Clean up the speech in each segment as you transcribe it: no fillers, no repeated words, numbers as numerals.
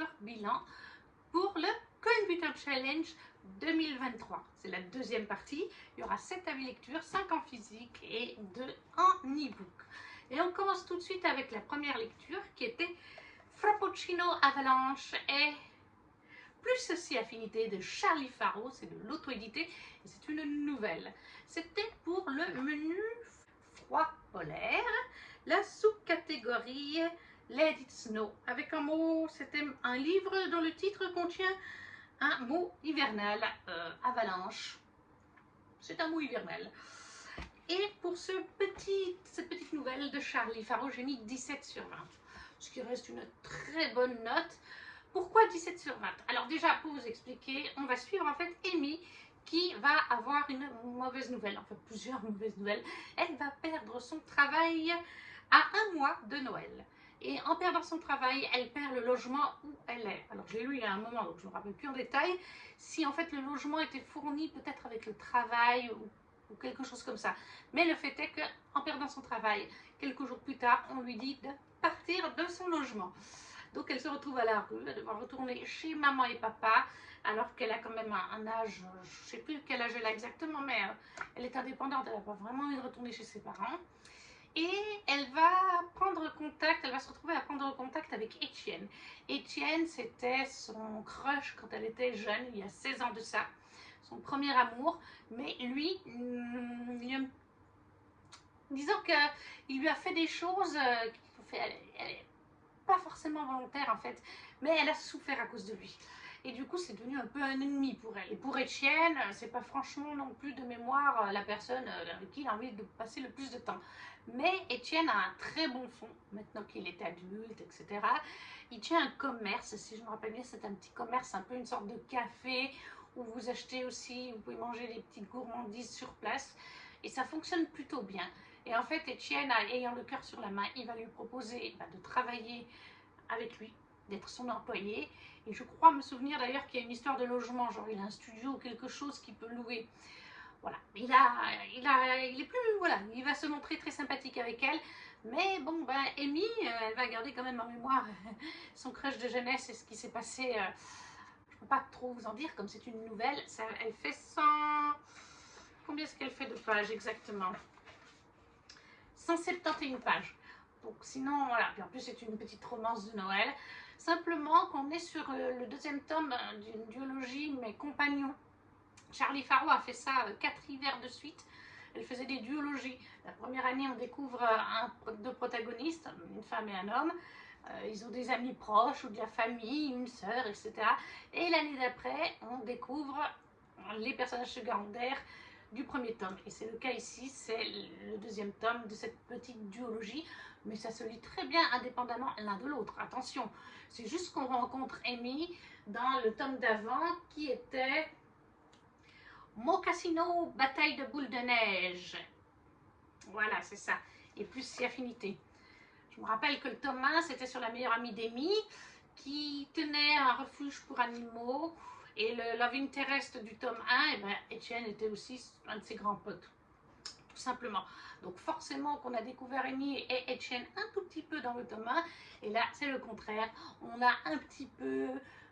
lecture bilan pour le Computer Challenge 2023. C'est la deuxième partie. Il y aura 7 avis lecture, 5 en physique et 2 en e-book. Et on commence tout de suite avec la première lecture qui était Frappuccino Avalanche et plus aussi affinité de Charlie Faro, c'est de l'auto-édité et c'est une nouvelle. C'était pour le menu froid polaire, la sous-catégorie Let It Snow, avec un mot, c'était un livre dont le titre contient un mot hivernal, avalanche, c'est un mot hivernal. Et pour cette petite nouvelle de Charlie Faro, j'ai mis 17 sur 20, ce qui reste une très bonne note. Pourquoi 17 sur 20? Alors déjà, pour vous expliquer, on va suivre en fait Amy qui va avoir une mauvaise nouvelle, enfin plusieurs mauvaises nouvelles. Elle va perdre son travail à un mois de Noël. Et en perdant son travail, elle perd le logement où elle est. Alors je l'ai lu il y a un moment, donc je ne me rappelle plus en détail, si en fait le logement était fourni peut-être avec le travail ou quelque chose comme ça. Mais le fait est qu'en perdant son travail, quelques jours plus tard, on lui dit de partir de son logement. Donc elle se retrouve à la rue, elle va devoir retourner chez maman et papa, alors qu'elle a quand même un âge, je ne sais plus quel âge elle a exactement, mais elle est indépendante, elle n'a pas vraiment envie de retourner chez ses parents. Et elle va prendre contact, elle va se retrouver à prendre contact avec Étienne. Étienne, c'était son crush quand elle était jeune, il y a 16 ans de ça, son premier amour, mais lui, disons qu'il lui a fait des choses elle est pas forcément volontaire en fait, mais elle a souffert à cause de lui. Et du coup, c'est devenu un peu un ennemi pour elle. Et pour Étienne, c'est pas franchement non plus de mémoire la personne avec qui il a envie de passer le plus de temps. Mais Étienne a un très bon fond, maintenant qu'il est adulte, etc. Il tient un commerce, si je me rappelle bien, c'est un petit commerce, un peu une sorte de café, où vous achetez aussi, vous pouvez manger des petites gourmandises sur place. Et ça fonctionne plutôt bien. Et en fait, Étienne, ayant le cœur sur la main, il va lui proposer de travailler avec lui, d'être son employé. Et je crois me souvenir d'ailleurs qu'il y a une histoire de logement, genre il a un studio ou quelque chose qu'il peut louer. Voilà, il est plus, voilà, il va se montrer très sympathique avec elle. Mais bon, Amy, elle va garder quand même en mémoire son crush de jeunesse et ce qui s'est passé. Je ne peux pas trop vous en dire, comme c'est une nouvelle. Ça, elle fait 100... Combien est-ce qu'elle fait de pages exactement? 171 pages. Donc sinon, voilà. Puis en plus, c'est une petite romance de Noël. Simplement qu'on est sur le deuxième tome d'une duologie, Mes compagnons. Charlie Faro a fait ça 4 hivers de suite. Elle faisait des duologies. La première année, on découvre deux protagonistes, une femme et un homme. Ils ont des amis proches ou de la famille, une sœur, etc. Et l'année d'après, on découvre les personnages secondaires du premier tome. Et c'est le cas ici, c'est le deuxième tome de cette petite duologie. Mais ça se lit très bien indépendamment l'un de l'autre. Attention, c'est juste qu'on rencontre Amy dans le tome d'avant qui était Mocassino, bataille de boules de neige. Voilà, c'est ça. Et plus si affinité. Je me rappelle que le tome 1, c'était sur la meilleure amie d'Amy, qui tenait un refuge pour animaux. Et le love interest du tome 1, Étienne était aussi un de ses grands potes. Tout simplement. Donc forcément qu'on a découvert Amy et Étienne un tout petit peu dans le tome 1. Et là, c'est le contraire. On a un petit peu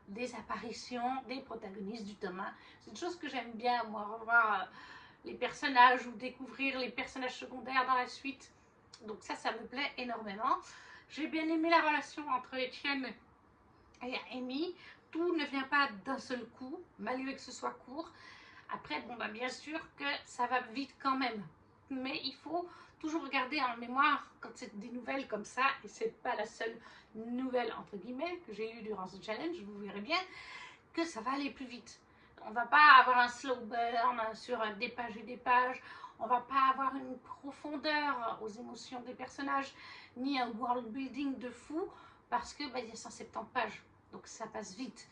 des apparitions des protagonistes du tome 1. C'est une chose que j'aime bien, moi, revoir les personnages ou découvrir les personnages secondaires dans la suite. Donc ça me plaît énormément. J'ai bien aimé la relation entre Étienne et Amy. Tout ne vient pas d'un seul coup, malgré que ce soit court. Après, bien sûr que ça va vite quand même. Mais il faut toujours garder en mémoire quand c'est des nouvelles comme ça, et c'est pas la seule nouvelle entre guillemets que j'ai lue durant ce challenge, vous verrez bien que ça va aller plus vite. On va pas avoir un slow burn sur des pages et des pages, on va pas avoir une profondeur aux émotions des personnages, ni un world building de fou, parce que il y a 170 pages, donc ça passe vite.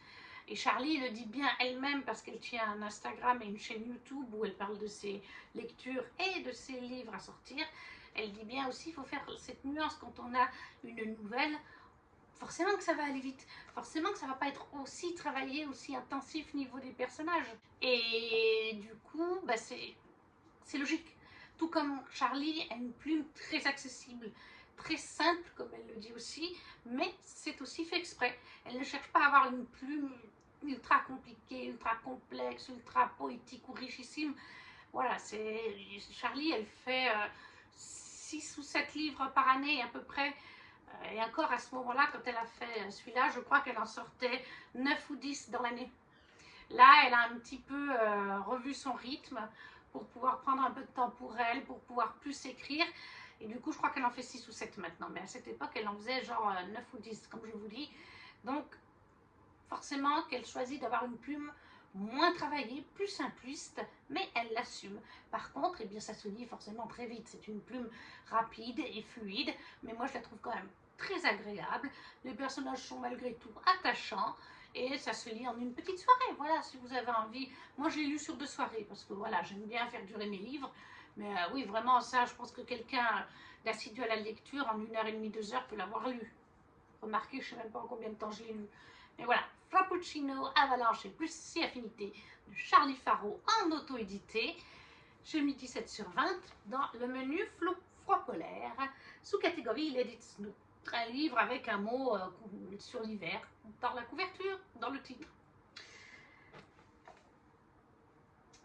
Et Charlie le dit bien elle-même parce qu'elle tient un Instagram et une chaîne YouTube où elle parle de ses lectures et de ses livres à sortir. Elle dit bien aussi, il faut faire cette nuance quand on a une nouvelle. Forcément que ça va aller vite. Forcément que ça va pas être aussi travaillé, aussi intensif au niveau des personnages. Et du coup, c'est logique. Tout comme Charlie a une plume très accessible, très simple, comme elle le dit aussi, mais c'est aussi fait exprès. Elle ne cherche pas à avoir une plume ultra compliquée, ultra complexe, ultra poétique ou richissime. Voilà, c'est Charlie, elle fait 6 ou 7 livres par année à peu près. Et encore à ce moment-là, quand elle a fait celui-là, je crois qu'elle en sortait 9 ou 10 dans l'année. Là, elle a un petit peu revu son rythme pour pouvoir prendre un peu de temps pour elle, pour pouvoir plus écrire. Et du coup, je crois qu'elle en fait 6 ou 7 maintenant. Mais à cette époque, elle en faisait genre 9 ou 10, comme je vous dis. Donc, forcément qu'elle choisit d'avoir une plume moins travaillée, plus simpliste, mais elle l'assume. Par contre, eh bien, ça se lit forcément très vite. C'est une plume rapide et fluide, mais moi je la trouve quand même très agréable. Les personnages sont malgré tout attachants et ça se lit en une petite soirée. Voilà, si vous avez envie. Moi je l'ai lu sur 2 soirées parce que voilà, j'aime bien faire durer mes livres. Mais oui, vraiment, ça, je pense que quelqu'un d'assidu à la lecture, en 1h30, 2 heures, peut l'avoir lu. Remarquez, je ne sais même pas en combien de temps je l'ai lu. Mais voilà, Frappuccino, Avalanche et plus si affinité de Charlie Faro en auto-édité. J'ai mis 17/20 dans le menu froid polaire, sous catégorie Let It Snow. Un livre avec un mot sur l'hiver, dans la couverture, dans le titre.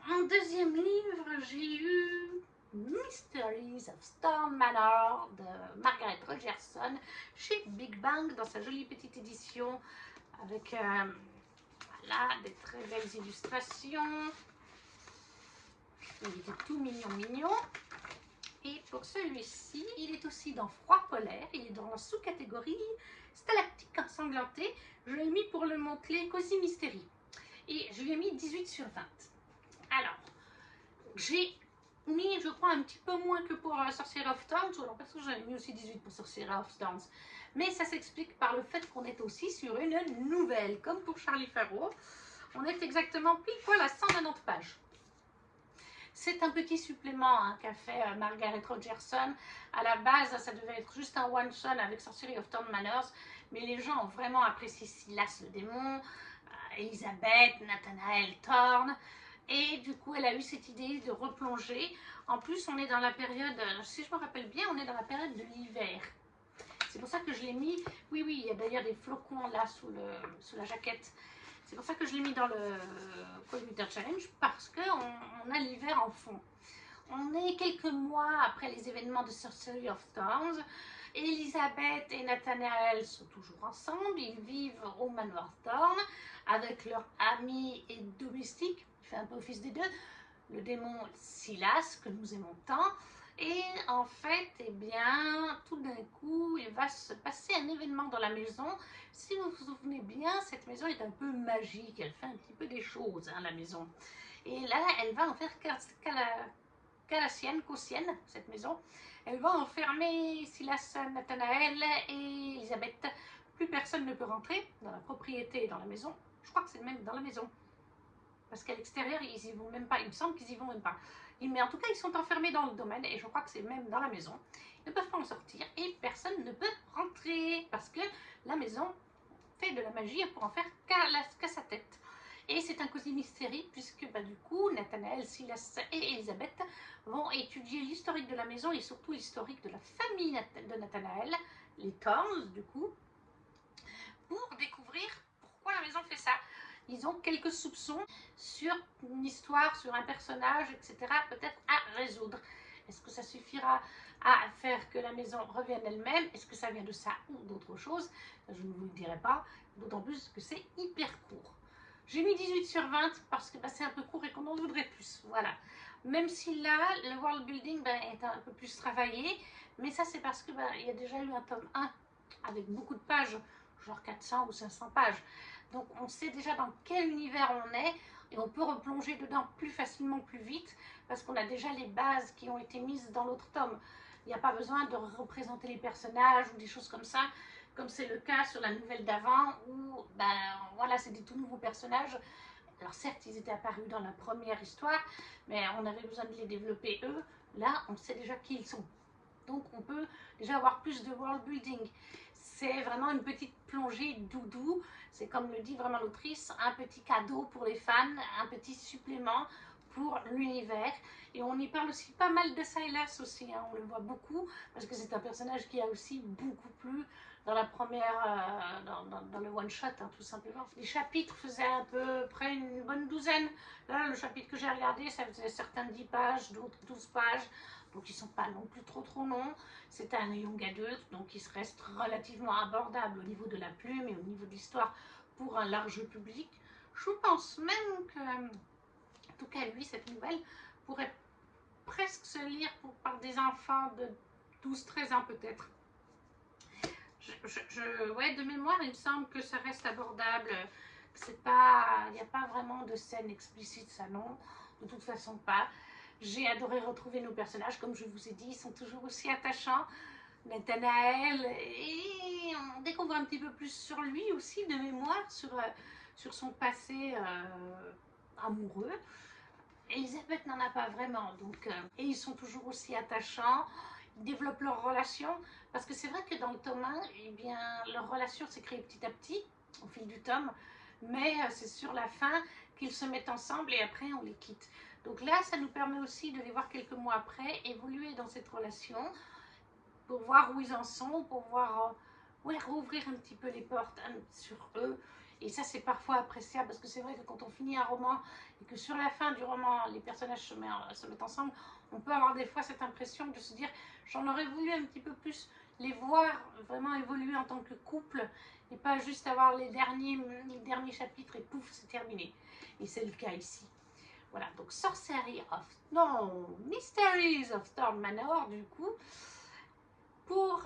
En deuxième livre, j'ai eu Mysteries of Storm Manor de Margaret Rogerson chez Big Bang dans sa jolie petite édition avec voilà, des très belles illustrations. Il était tout mignon. Et pour celui-ci, il est aussi dans Froid polaire. Il est dans la sous-catégorie Stalactique ensanglantée. Je l'ai mis pour le mot-clé Cozy Mystery. Et je lui ai mis 18/20. Alors, j'ai mis, je crois, un petit peu moins que pour Sorcerer of Thorns. Alors, parce que j'avais mis aussi 18 pour Sorcerer of Thorns. Mais ça s'explique par le fait qu'on est aussi sur une nouvelle. Comme pour Charlie Faro, on est exactement pile poil à 190 pages. C'est un petit supplément qu'a fait Margaret Rogerson. À la base, ça devait être juste un one-shot avec Sorcery of Thorn Manors, mais les gens ont vraiment apprécié Silas le démon, Elisabeth, Nathanael Thorne, et du coup, elle a eu cette idée de replonger. En plus, on est dans la période, si je me rappelle bien, on est dans la période de l'hiver. C'est pour ça que je l'ai mis. Oui, il y a d'ailleurs des flocons là sous la jaquette. C'est pour ça que je l'ai mis dans le Cold Winter Challenge, parce qu'on a l'hiver en fond. On est quelques mois après les événements de Sorcery of Thorns. Elisabeth et Nathanael sont toujours ensemble. Ils vivent au manoir Thorn avec leur ami et domestique. Il fait un peu office des deux. Le démon Silas, que nous aimons tant. Et en fait, eh bien, tout d'un coup, il va se passer un événement dans la maison. Si vous vous souvenez bien, cette maison est un peu magique. Elle fait un petit peu des choses, la maison. Et là, elle va en faire Caussienne, cette maison. Elle va enfermer Silas, Nathanael et Elisabeth. Plus personne ne peut rentrer dans la propriété et dans la maison. Je crois que c'est même dans la maison. Parce qu'à l'extérieur, ils y vont même pas. Il me semble qu'ils y vont même pas. Mais en tout cas, ils sont enfermés dans le domaine et je crois que c'est même dans la maison. Ils ne peuvent pas en sortir et personne ne peut rentrer parce que la maison fait de la magie pour en faire qu'à sa tête. Et c'est un cosy mystery puisque du coup, Nathanael, Silas et Elisabeth vont étudier l'historique de la maison et surtout l'historique de la famille de Nathanael, les Thorns du coup, pour découvrir pourquoi la maison fait ça. Ils ont quelques soupçons sur une histoire, sur un personnage, etc. peut-être à résoudre. Est-ce que ça suffira à faire que la maison revienne elle-même? Est-ce que ça vient de ça ou d'autre chose? Je ne vous le dirai pas, d'autant plus que c'est hyper court. J'ai mis 18/20 parce que c'est un peu court et qu'on en voudrait plus. Voilà. Même si là, le world building est un peu plus travaillé, mais ça c'est parce que il y a déjà eu un tome 1 avec beaucoup de pages, genre 400 ou 500 pages. Donc on sait déjà dans quel univers on est et on peut replonger dedans plus facilement, plus vite, parce qu'on a déjà les bases qui ont été mises dans l'autre tome. Il n'y a pas besoin de représenter les personnages ou des choses comme ça, comme c'est le cas sur la nouvelle d'avant, où voilà, c'est des tout nouveaux personnages. Alors certes, ils étaient apparus dans la première histoire, mais on avait besoin de les développer eux. Là, on sait déjà qui ils sont. Donc on peut déjà avoir plus de world building. C'est vraiment une petite plongée doudou. C'est comme le dit vraiment l'autrice, un petit cadeau pour les fans, un petit supplément pour l'univers. Et on y parle aussi pas mal de Silas aussi, hein, on le voit beaucoup, parce que c'est un personnage qui a aussi beaucoup plu dans la première, dans le one-shot, hein, tout simplement. Les chapitres faisaient à peu près une bonne douzaine. Là, le chapitre que j'ai regardé, ça faisait certains 10 pages, d'autres 12 pages, donc ils sont pas non plus trop longs. C'est un young adulte, donc il se reste relativement abordable au niveau de la plume et au niveau de l'histoire pour un large public. Je pense même que, en tout cas lui, cette nouvelle pourrait presque se lire par des enfants de 12-13 ans peut-être. Ouais, de mémoire, il me semble que ça reste abordable. C'est pas, il n'y a pas vraiment de scène explicite, ça non, de toute façon pas. J'ai adoré retrouver nos personnages, comme je vous ai dit, ils sont toujours aussi attachants. Nathanaël, et on découvre un petit peu plus sur lui aussi, de mémoire, sur son passé amoureux. Elisabeth n'en a pas vraiment, donc, et ils sont toujours aussi attachants, ils développent leur relation, parce que c'est vrai que dans le tome 1, eh bien, leur relation s'est créée petit à petit, au fil du tome, mais c'est sur la fin qu'ils se mettent ensemble et après on les quitte. Donc là, ça nous permet aussi de les voir quelques mois après, évoluer dans cette relation, pour voir où ils en sont, pour voir, ouais, rouvrir un petit peu les portes sur eux. Et ça, c'est parfois appréciable, parce que c'est vrai que quand on finit un roman et que sur la fin du roman, les personnages se mettent ensemble, on peut avoir des fois cette impression de se dire, j'en aurais voulu un petit peu plus les voir vraiment évoluer en tant que couple, et pas juste avoir les derniers chapitres et pouf, c'est terminé. Et c'est le cas ici. Voilà, donc Mysteries of Thorn Manor, du coup, pour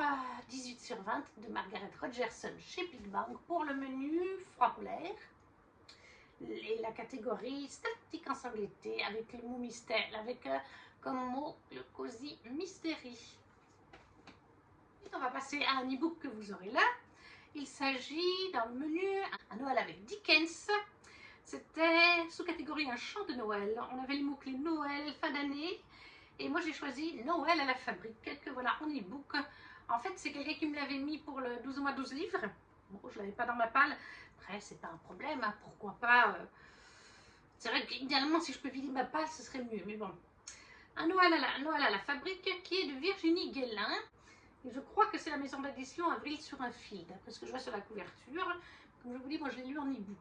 18 sur 20 de Margaret Rogerson chez Big Bang, pour le menu froid polaire et la catégorie statique ensanglantée avec le mot mystère, avec comme mot le Cozy Mystery. Et on va passer à un e-book que vous aurez là. Il s'agit dans le menu un Noël avec Dickens. C'était sous catégorie un chant de Noël. On avait les mots-clés Noël, fin d'année. Et moi j'ai choisi Noël à la fabrique, que voilà en e-book. En fait, c'est quelqu'un qui me l'avait mis pour le 12 mois 12 livres. Bon, je ne l'avais pas dans ma palle. Après, c'est pas un problème, hein, pourquoi pas. C'est vrai qu'idéalement, si je peux vider ma palle, ce serait mieux. Mais bon. Un Noël à la fabrique qui est de Virginie Guélin. Et je crois que c'est la maison d'édition Avril sur un fil, d'après ce que je vois sur la couverture. Comme je vous dis, moi je l'ai lu en e-book.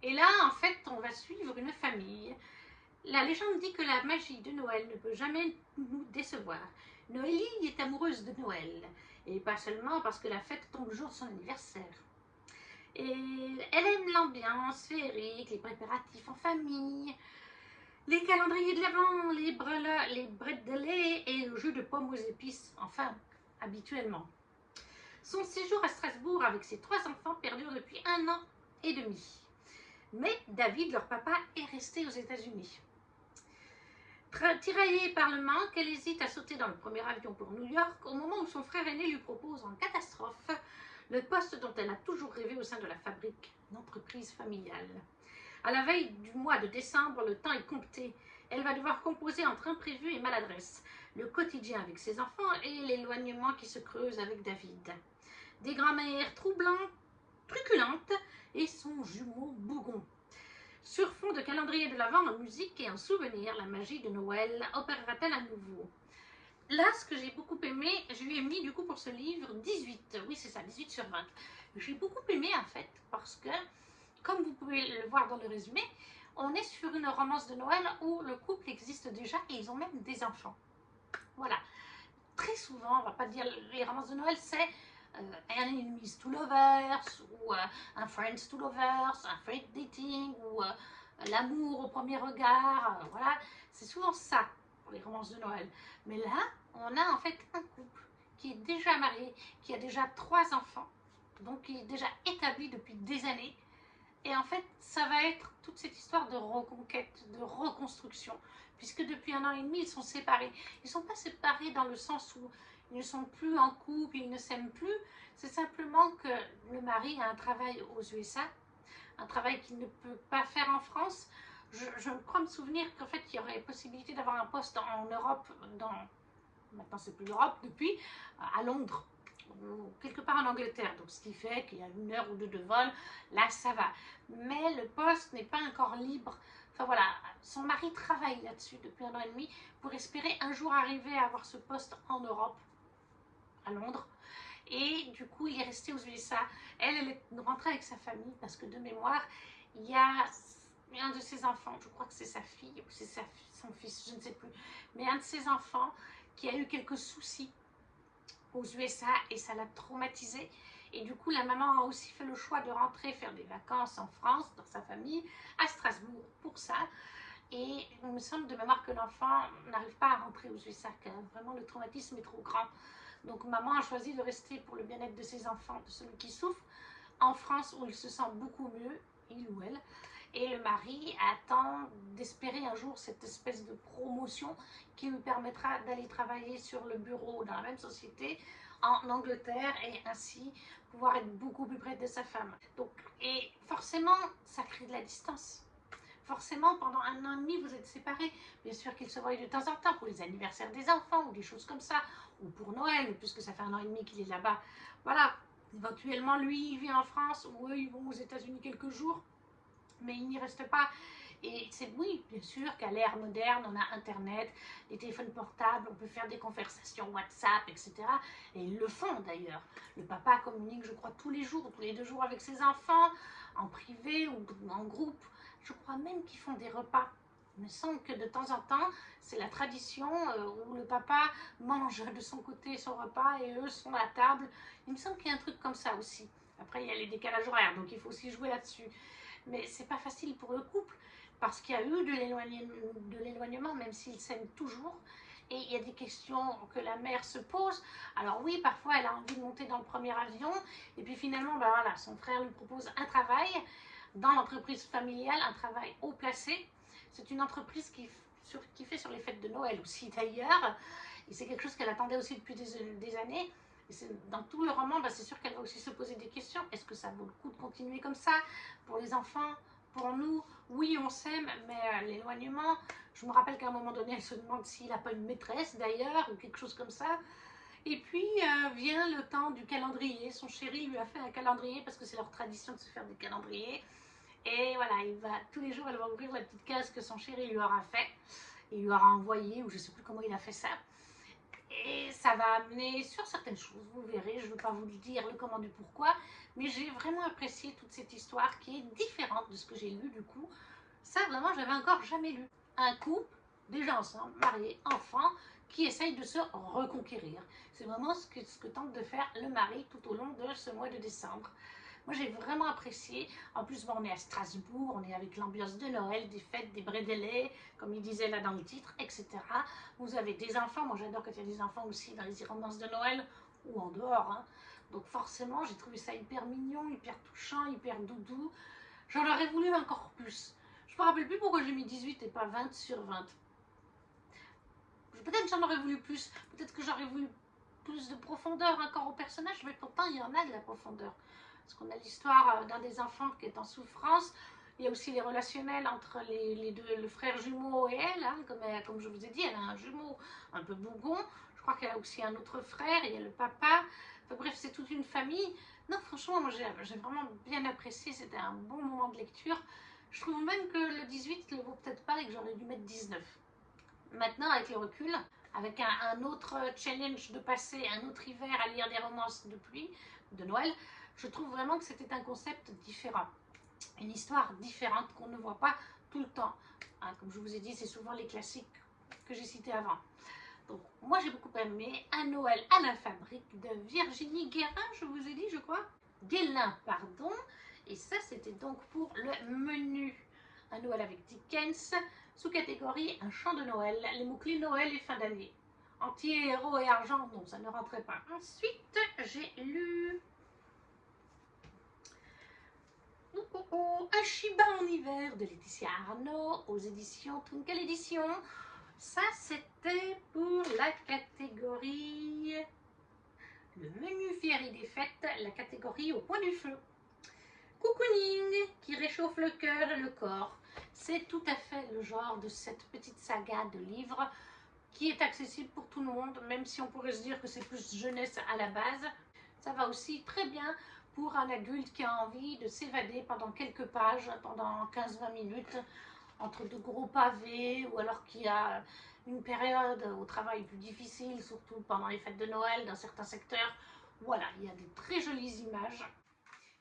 Et là, en fait, on va suivre une famille. La légende dit que la magie de Noël ne peut jamais nous décevoir. Noélie est amoureuse de Noël, et pas seulement parce que la fête tombe le jour de son anniversaire. Et elle aime l'ambiance féerique, les préparatifs en famille, les calendriers de l'Avent, les breddelés et le jus de pommes aux épices, enfin, habituellement. Son séjour à Strasbourg avec ses 3 enfants perdure depuis 1 an et demi. Mais David, leur papa, est resté aux États-Unis. Tiraillée par le manque, elle hésite à sauter dans le premier avion pour New York au moment où son frère aîné lui propose en catastrophe le poste dont elle a toujours rêvé au sein de la fabrique, une entreprise familiale. À la veille du mois de décembre, le temps est compté. Elle va devoir composer entre imprévu et maladresse, le quotidien avec ses enfants et l'éloignement qui se creuse avec David. Des grands-mères troublantes, truculentes et son jumeau bougon. Sur fond de calendrier de l'Avent en musique et en souvenir, la magie de Noël opérera-t-elle à nouveau? Là, ce que j'ai beaucoup aimé, je lui ai mis du coup pour ce livre 18, oui c'est ça, 18 sur 20. J'ai beaucoup aimé en fait, parce que, comme vous pouvez le voir dans le résumé, on est sur une romance de Noël où le couple existe déjà et ils ont même des enfants. Voilà. Très souvent, on va pas dire les romances de Noël, c'est un enemies to lovers, ou un friends to lovers, un friend dating, ou l'amour au premier regard, voilà. C'est souvent ça pour les romances de Noël. Mais là, on a en fait un couple qui est déjà marié, qui a déjà 3 enfants, donc qui est déjà établi depuis des années. Et en fait, ça va être toute cette histoire de reconquête, de reconstruction, puisque depuis 1 an et demi, ils sont séparés. Ils ne sont pas séparés dans le sens où ils ne sont plus en couple, ils ne s'aiment plus. C'est simplement que le mari a un travail aux USA, un travail qu'il ne peut pas faire en France. Je crois me souvenir qu'en fait, il y aurait possibilité d'avoir un poste en Europe, maintenant c'est plus l'Europe, depuis, à Londres, ou quelque part en Angleterre, donc ce qui fait qu'il y a 1 heure ou 2 de vol, là ça va. Mais le poste n'est pas encore libre. Enfin voilà, Son mari travaille là-dessus depuis 1 an et demi pour espérer un jour arriver à avoir ce poste en Europe, à Londres. Et du coup, il est resté aux USA. Elle est rentrée avec sa famille parce que de mémoire, il y a un de ses enfants, je crois que c'est sa fille ou c'est son fils, je ne sais plus, mais un de ses enfants qui a eu quelques soucis aux USA et ça l'a traumatisé. Et du coup, la maman a aussi fait le choix de rentrer faire des vacances en France, dans sa famille, à Strasbourg pour ça. Et il me semble de mémoire que l'enfant n'arrive pas à rentrer aux USA, car vraiment le traumatisme est trop grand. Donc maman a choisi de rester pour le bien-être de ses enfants, de celui qui souffre, en France où il se sent beaucoup mieux, il ou elle. Et le mari attend d'espérer un jour cette espèce de promotion qui lui permettra d'aller travailler sur le bureau dans la même société en Angleterre et ainsi pouvoir être beaucoup plus près de sa femme. Donc, et forcément, ça crée de la distance. Forcément, pendant 1 an et demi, vous êtes séparés. Bien sûr qu'ils se voient de temps en temps pour les anniversaires des enfants ou des choses comme ça, ou pour Noël, puisque ça fait 1 an et demi qu'il est là-bas. Voilà, éventuellement, lui, il vient en France, ou eux, ils vont aux États-Unis quelques jours, mais il n'y reste pas. Et c'est oui, bien sûr qu'à l'ère moderne, on a Internet, les téléphones portables, on peut faire des conversations WhatsApp, etc. Et ils le font d'ailleurs. Le papa communique, je crois, tous les jours, tous les 2 jours avec ses enfants, en privé ou en groupe. Je crois même qu'ils font des repas. Il me semble que de temps en temps, c'est la tradition où le papa mange de son côté son repas et eux sont à table. Il me semble qu'il y a un truc comme ça aussi. Après, il y a les décalages horaires, donc il faut aussi jouer là-dessus. Mais c'est pas facile pour le couple parce qu'il y a eu de l'éloignement, même s'ils s'aiment toujours. Et il y a des questions que la mère se pose. Alors oui, parfois elle a envie de monter dans le premier avion, et puis finalement, ben voilà, son frère lui propose un travail dans l'entreprise familiale, un travail haut placé. C'est une entreprise qui fait sur les fêtes de Noël aussi d'ailleurs, et c'est quelque chose qu'elle attendait aussi depuis des années. Dans tout le roman, ben c'est sûr qu'elle va aussi se poser des questions. Est-ce que ça vaut le coup de continuer comme ça pour les enfants, pour nous? Oui, on s'aime, mais l'éloignement, je me rappelle qu'à un moment donné, elle se demande s'il n'a pas une maîtresse d'ailleurs, ou quelque chose comme ça. Et puis vient le temps du calendrier. Son chéri lui a fait un calendrier parce que c'est leur tradition de se faire des calendriers. Et voilà, tous les jours, elle va ouvrir la petite case que son chéri lui aura fait. Il lui aura envoyé, ou je ne sais plus comment il a fait ça. Et ça va amener sur certaines choses, vous verrez, je ne veux pas vous le dire le comment du pourquoi, mais j'ai vraiment apprécié toute cette histoire qui est différente de ce que j'ai lu du coup. Ça vraiment, j'avais encore jamais lu. Un couple, déjà ensemble, mariés, enfants, qui essaye de se reconquérir. C'est vraiment ce que tente de faire le mari tout au long de ce mois de décembre. Moi, j'ai vraiment apprécié. En plus, bon, on est à Strasbourg, on est avec l'ambiance de Noël, des fêtes, des brédélés, comme il disait là dans le titre, etc. Vous avez des enfants. Moi, j'adore quand il y a des enfants aussi dans les romances de Noël ou en dehors. Hein. Donc, forcément, j'ai trouvé ça hyper mignon, hyper touchant, hyper doudou. J'en aurais voulu encore plus. Je me rappelle plus pourquoi j'ai mis 18 et pas 20 sur 20. Peut-être que j'en aurais voulu plus. Peut-être que j'aurais voulu plus de profondeur encore au personnage, mais pourtant, il y en a de la profondeur. Parce qu'on a l'histoire d'un des enfants qui est en souffrance. Il y a aussi les relationnels entre les deux, le frère jumeau et elle. Hein, comme je vous ai dit, elle a un jumeau un peu bougon. Je crois qu'elle a aussi un autre frère. Il y a le papa. Enfin, bref, c'est toute une famille. Non, franchement, moi, j'ai vraiment bien apprécié. C'était un bon moment de lecture. Je trouve même que le 18 ne le vaut peut-être pas et que j'aurais dû mettre 19. Maintenant, avec le recul, avec un autre challenge de passer un autre hiver à lire des romances de pluie, de Noël, je trouve vraiment que c'était un concept différent. Une histoire différente qu'on ne voit pas tout le temps. Hein, comme je vous ai dit, c'est souvent les classiques que j'ai cités avant. Donc, moi j'ai beaucoup aimé Un Noël à la fabrique de Virginie Guérin, je vous ai dit, je crois. Guélin, pardon. Et ça, c'était donc pour le menu. Un Noël avec Dickens, sous-catégorie Un chant de Noël, les mots-clés Noël et fin d'année. Anti-héros et argent, non, ça ne rentrait pas. Ensuite, j'ai lu Un Shiba en hiver de Laetitia Arnaud aux éditions Twinkle Édition. Ça, c'était pour la catégorie le menu féerie des fêtes, la catégorie au point du feu. Cocooning, qui réchauffe le cœur et le corps. C'est tout à fait le genre de cette petite saga de livres qui est accessible pour tout le monde, même si on pourrait se dire que c'est plus jeunesse à la base. Ça va aussi très bien pour un adulte qui a envie de s'évader pendant quelques pages, pendant 15-20 minutes, entre de gros pavés, ou alors qu'il y a une période au travail plus difficile, surtout pendant les fêtes de Noël dans certains secteurs. Voilà, il y a des très jolies images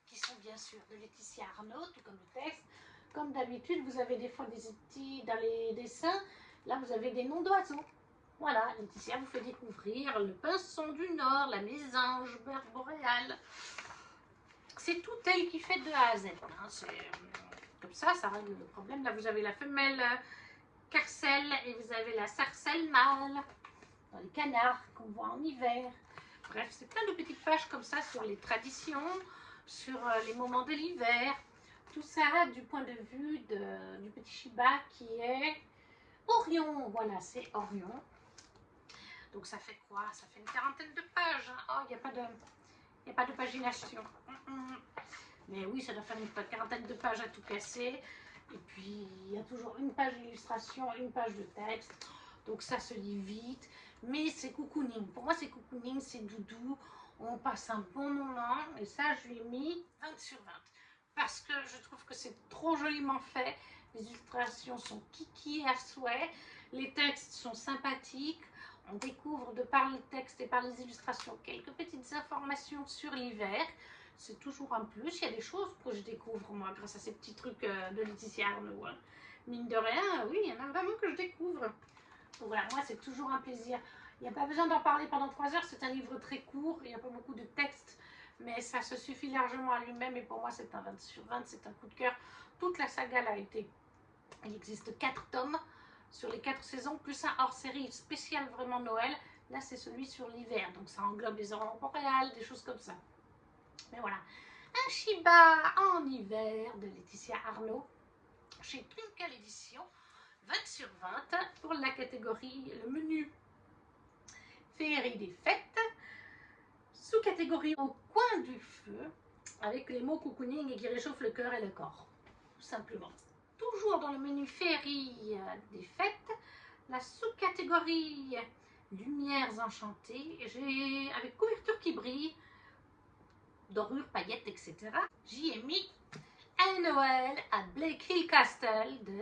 qui sont bien sûr de Laetitia Arnaud, tout comme le texte. Comme d'habitude, vous avez des fois des petits dans les dessins, là vous avez des noms d'oiseaux. Voilà, Laetitia vous fait découvrir le pinson du Nord, la mésange boréale. C'est tout elle qui fait de A à Z. Hein. C'est comme ça règle le problème. Là, vous avez la femelle carcelle et vous avez la sarcelle mâle dans les canards qu'on voit en hiver. Bref, c'est plein de petites pages comme ça sur les traditions, sur les moments de l'hiver. Tout ça du point de vue du petit Shiba qui est Orion. Voilà, c'est Orion. Donc ça fait quoi? Ça fait une quarantaine de pages. Hein. Oh, il n'y a pas de pagination. Mais oui, ça doit faire une quarantaine de pages à tout casser. Et puis, il y a toujours une page d'illustration, une page de texte. Donc ça se lit vite. Mais c'est cocooning. Pour moi, c'est cocooning, c'est doudou. On passe un bon moment. Et ça, je lui ai mis 20 sur 20. Parce que je trouve que c'est trop joliment fait. Les illustrations sont kiki à souhait. Les textes sont sympathiques. On découvre de par le texte et par les illustrations quelques petites informations sur l'hiver. C'est toujours un plus. Il y a des choses que je découvre, moi, grâce à ces petits trucs de Laetitia Arnaud. Hein. Mine de rien, oui, il y en a vraiment que je découvre. Donc voilà, moi, c'est toujours un plaisir. Il n'y a pas besoin d'en parler pendant 3 heures. C'est un livre très court. Il n'y a pas beaucoup de texte. Mais ça se suffit largement à lui-même. Et pour moi, c'est un 20 sur 20. C'est un coup de cœur. Toute la saga l'a été. Il existe 4 tomes sur les 4 saisons, plus un hors-série spécial vraiment Noël. Là, c'est celui sur l'hiver. Donc ça englobe les aurores boréales, des choses comme ça. Mais voilà, un Shiba en hiver de Laetitia Arnaud chez Twinkle Édition, 20 sur 20 pour la catégorie le menu féerie des fêtes, sous-catégorie au coin du feu avec les mots cocooning et qui réchauffent le cœur et le corps, tout simplement. Toujours dans le menu féerie des fêtes, la sous-catégorie lumières enchantées, j'ai avec couverture qui brille, dorures, paillettes, etc. J'y ai mis un Noël à Blake Hill Castle de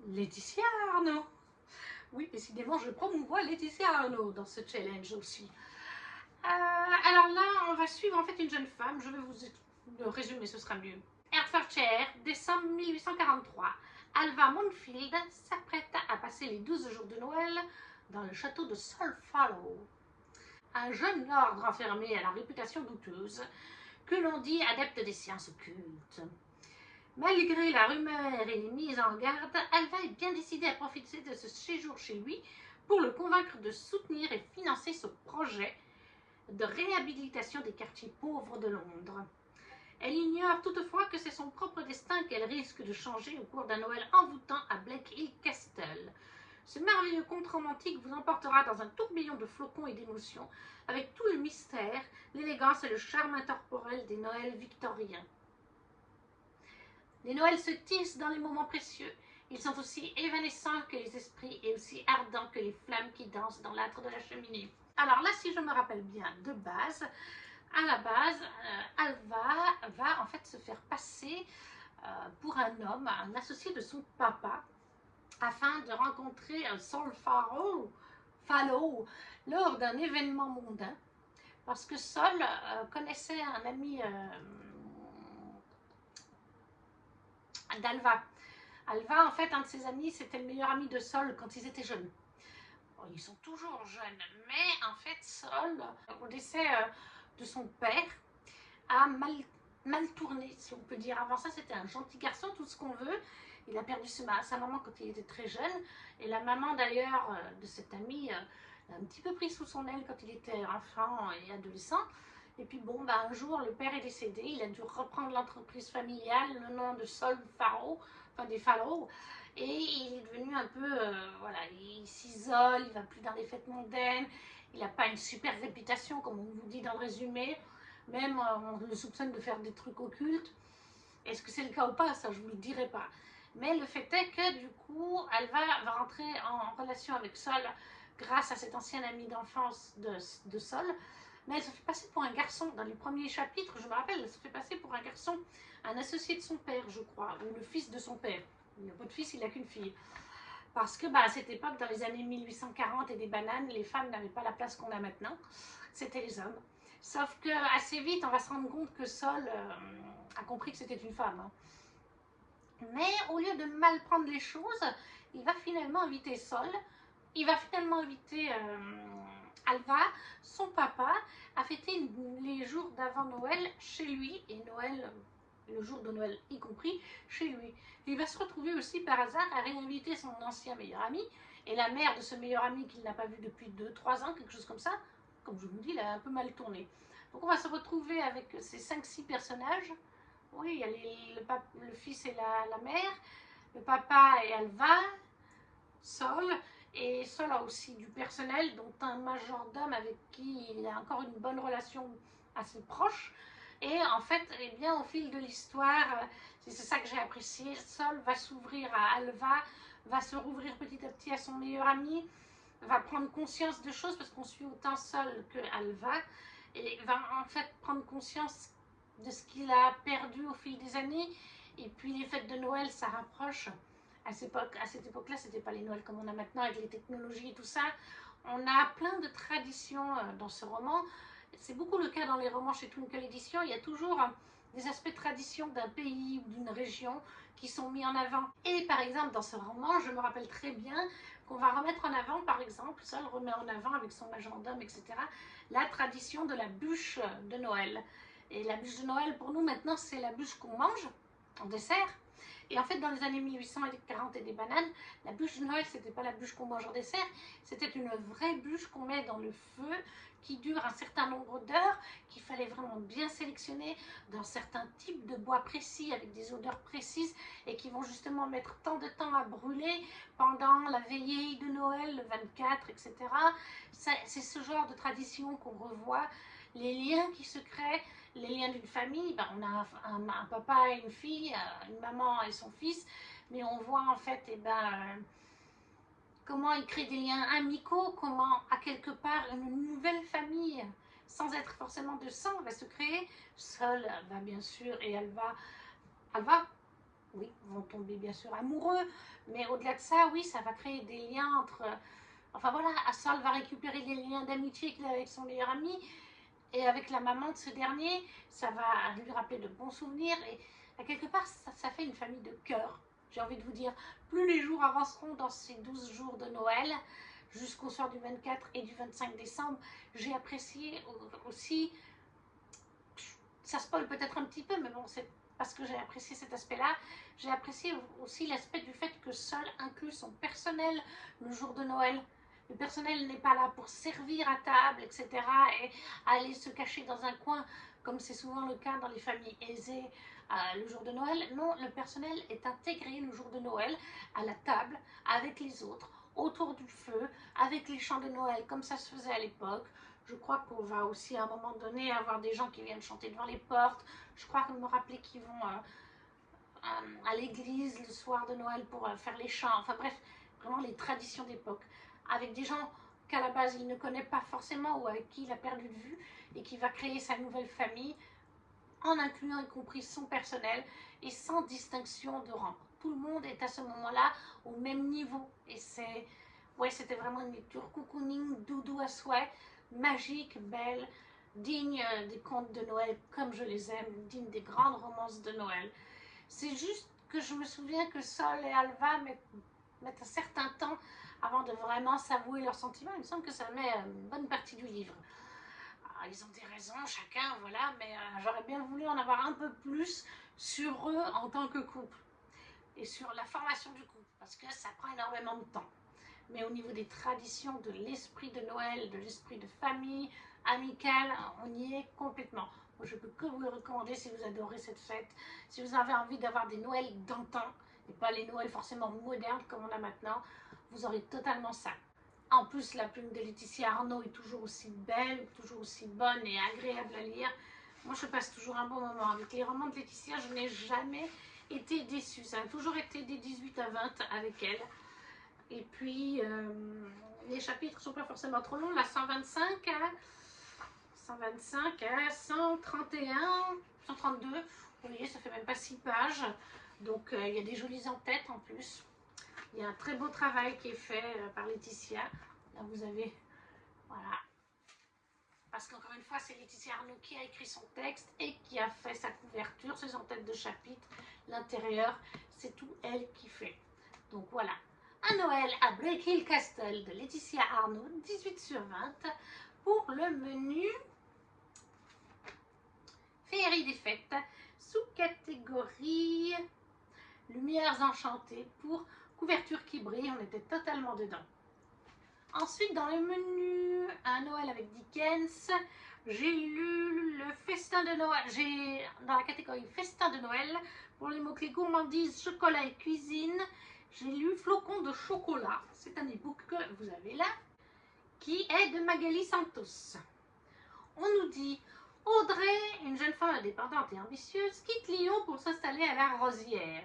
Laetitia Arnaud. Oui, décidément, je promouvois Laetitia Arnaud dans ce challenge aussi. Alors là, on va suivre en fait une jeune femme. Je vais vous le résumer, ce sera mieux. Hertfordshire, décembre 1843. Alva Moonfield s'apprête à passer les 12 jours de Noël dans le château de Solfallow. Un jeune lord renfermé à la réputation douteuse, que l'on dit adepte des sciences occultes. Malgré la rumeur et les mises en garde, Alva est bien décidée à profiter de ce séjour chez lui pour le convaincre de soutenir et financer ce projet de réhabilitation des quartiers pauvres de Londres. Elle ignore toutefois que c'est son propre destin qu'elle risque de changer au cours d'un Noël envoûtant à Blake Hill Castle. Ce merveilleux conte romantique vous emportera dans un tourbillon de flocons et d'émotions, avec tout le mystère, l'élégance et le charme intemporel des Noëls victoriens. Les Noëls se tissent dans les moments précieux. Ils sont aussi évanescents que les esprits et aussi ardents que les flammes qui dansent dans l'âtre de la cheminée. Alors là, si je me rappelle bien de base, à la base, Alva va en fait se faire passer pour un homme, un associé de son papa, afin de rencontrer Solfallow lors d'un événement mondain, parce que Sol connaissait un ami d'Alva. Alva, en fait, un de ses amis, c'était le meilleur ami de Sol quand ils étaient jeunes. Bon, ils sont toujours jeunes, mais en fait, Sol, au décès de son père, a mal tourné, si on peut dire. Avant ça, c'était un gentil garçon, tout ce qu'on veut. Il a perdu sa maman quand il était très jeune. Et la maman, d'ailleurs, de cet ami, l'a un petit peu pris sous son aile quand il était enfant et adolescent. Et puis bon, bah, un jour, le père est décédé. Il a dû reprendre l'entreprise familiale, le nom de Sol Farrow, enfin des Farrow. Et il est devenu un peu, voilà, il s'isole, il ne va plus dans les fêtes mondaines. Il n'a pas une super réputation, comme on vous dit dans le résumé. Même, on le soupçonne de faire des trucs occultes. Est-ce que c'est le cas ou pas? Ça, je ne vous le dirai pas. Mais le fait est que, du coup, elle va rentrer en relation avec Sol grâce à cet ancien ami d'enfance de Sol. Mais elle se fait passer pour un garçon. Dans les premiers chapitres, je me rappelle, elle se fait passer pour un garçon, un associé de son père, je crois, ou le fils de son père. Il n'a pas de fils, il n'a qu'une fille. Parce que bah, à cette époque, dans les années 1840 et des bananes, les femmes n'avaient pas la place qu'on a maintenant. C'était les hommes. Sauf que assez vite, on va se rendre compte que Sol a compris que c'était une femme. Hein. Mais au lieu de mal prendre les choses, il va finalement inviter Sol. Il va finalement inviter Alva, son papa, à fêter les jours d'avant Noël chez lui. Et Noël, le jour de Noël y compris, chez lui. Il va se retrouver aussi par hasard à réinviter son ancien meilleur ami et la mère de ce meilleur ami qu'il n'a pas vu depuis 2-3 ans, quelque chose comme ça. Comme je vous dis, il a un peu mal tourné. Donc on va se retrouver avec ces 5-6 personnages. Oui, il y a le fils et la mère, le papa et Alva, Sol, et Sol a aussi du personnel, dont un majordome avec qui il a encore une bonne relation assez proche. Et en fait, eh bien, au fil de l'histoire, c'est ça que j'ai apprécié, Sol va s'ouvrir à Alva, va se rouvrir petit à petit à son meilleur ami, va prendre conscience de choses, parce qu'on suit autant Sol que Alva, et va en fait prendre conscience de ce qu'il a perdu au fil des années. Et puis les fêtes de Noël, ça rapproche. À cette époque-là, c'était pas les Noëls comme on a maintenant avec les technologies et tout ça. On a plein de traditions dans ce roman. C'est beaucoup le cas dans les romans chez Twinkle Edition. Il y a toujours des aspects de tradition d'un pays ou d'une région qui sont mis en avant. Et par exemple, dans ce roman, je me rappelle très bien qu'on va remettre en avant, par exemple, Sol remet en avant avec son majordome, etc., la tradition de la bûche de Noël. Et la bûche de Noël, pour nous, maintenant, c'est la bûche qu'on mange en dessert. Et en fait, dans les années 1840 et des bananes, la bûche de Noël, c'était pas la bûche qu'on mange en dessert, c'était une vraie bûche qu'on met dans le feu, qui dure un certain nombre d'heures, qu'il fallait vraiment bien sélectionner dans certains types de bois précis, avec des odeurs précises, et qui vont justement mettre tant de temps à brûler pendant la veillée de Noël, le 24, etc. C'est ce genre de tradition qu'on revoit, les liens qui se créent, les liens d'une famille, ben on a un papa et une fille, une maman et son fils, mais on voit en fait comment ils créent des liens amicaux, comment à quelque part une nouvelle famille, sans être forcément de sang, va se créer. Sol va bien sûr, et Alva, oui, vont tomber bien sûr amoureux, mais au-delà de ça, oui, ça va créer des liens entre... Enfin voilà, Sol va récupérer les liens d'amitié qu'il a avec son meilleur ami, et avec la maman de ce dernier, ça va lui rappeler de bons souvenirs. Et à quelque part, ça fait une famille de cœur. J'ai envie de vous dire, plus les jours avanceront dans ces 12 jours de Noël, jusqu'au soir du 24 et du 25 décembre, j'ai apprécié aussi, ça spoil peut-être un petit peu, mais bon, c'est parce que j'ai apprécié cet aspect-là, j'ai apprécié aussi l'aspect du fait que Sol inclut son personnel le jour de Noël. Le personnel n'est pas là pour servir à table, etc. et aller se cacher dans un coin, comme c'est souvent le cas dans les familles aisées le jour de Noël. Non, le personnel est intégré le jour de Noël à la table, avec les autres, autour du feu, avec les chants de Noël, comme ça se faisait à l'époque. Je crois qu'on va aussi à un moment donné avoir des gens qui viennent chanter devant les portes. Je crois me rappeler qu'ils vont à l'église le soir de Noël pour faire les chants. Enfin bref, vraiment les traditions d'époque. Avec des gens qu'à la base il ne connaît pas forcément ou avec qui il a perdu de vue et qui va créer sa nouvelle famille en incluant y compris son personnel et sans distinction de rang. Tout le monde est à ce moment-là au même niveau et c'est... Ouais, c'était vraiment une lecture cocooning, doudou à souhait, magique, belle, digne des contes de Noël comme je les aime, digne des grandes romances de Noël. C'est juste que je me souviens que Sol et Alva mettent un certain temps avant de vraiment s'avouer leurs sentiments. Il me semble que ça met une bonne partie du livre. Alors, ils ont des raisons, chacun, voilà, mais j'aurais bien voulu en avoir un peu plus sur eux en tant que couple et sur la formation du couple, parce que ça prend énormément de temps. Mais au niveau des traditions, de l'esprit de Noël, de l'esprit de famille, amicale, on y est complètement. Moi, je peux que vous le recommander si vous adorez cette fête, si vous avez envie d'avoir des Noëls d'antan, et pas les Noëls forcément modernes comme on a maintenant, vous aurez totalement ça. En plus, la plume de Laetitia Arnaud est toujours aussi belle, toujours aussi bonne et agréable à lire. Moi, je passe toujours un bon moment. Avec les romans de Laetitia, je n'ai jamais été déçue. Ça a toujours été des 18 à 20 avec elle. Et puis, les chapitres ne sont pas forcément trop longs. La 125 à 131, 132. Vous voyez, ça fait même pas 6 pages. Donc il y a des jolies en-têtes en plus. Il y a un très beau travail qui est fait par Laetitia. Là vous avez, voilà. Parce qu'encore une fois, c'est Laetitia Arnaud qui a écrit son texte et qui a fait sa couverture, ses en-têtes de chapitre, l'intérieur, c'est tout elle qui fait. Donc voilà. Un Noël à Bleakhill Castle de Laetitia Arnaud, 18/20, pour le menu Féerie des fêtes, sous-catégorie Lumières enchantées pour couverture qui brille, on était totalement dedans. Ensuite, dans le menu Un Noël avec Dickens, j'ai lu le festin de Noël. J'ai dans la catégorie festin de Noël, pour les mots-clés gourmandise, chocolat et cuisine, j'ai lu Flocon de chocolat. C'est un e-book que vous avez là, qui est de Magali Santos. On nous dit Audrey, une jeune femme indépendante et ambitieuse, quitte Lyon pour s'installer à La Rosière.